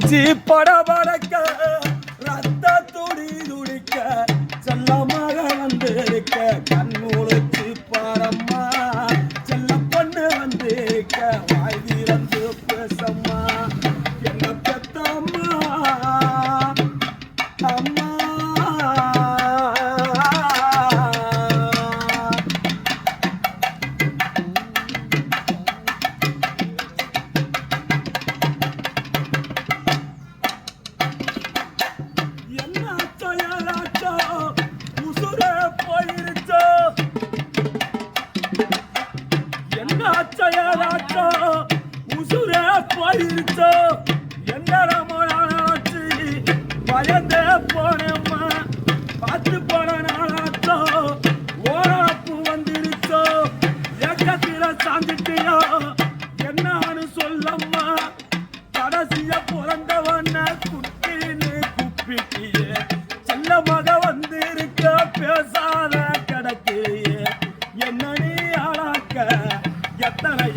நெஞ்சி படபடக்க ரத்த துடி துடிக்க செல்லமாக வந்திருக்க கண்ணுழைச்சு பாரம்மா செல்ல பொண்ணு வந்திருக்க வாய் திறந்து பேசம்மா என்ன பெத்தம்மா அம்மா உசுரே போயிருச்சோ என்னடமாச்சு பயந்தே போனேம்மா பார்த்து போன நாளாச்சோ ஓரப்பு வந்துருச்சோ ஏக்கத்தில சாந்திட்டியோ என்னான்னு சொல்லம்மா கடைசிய பிறந்தவன குட்டின்னு குப்பிட்டியே செல்ல மக வந்திருக்க பேசாத கிடக்கையே என்ன நீ ஆளாக்க எத்தனை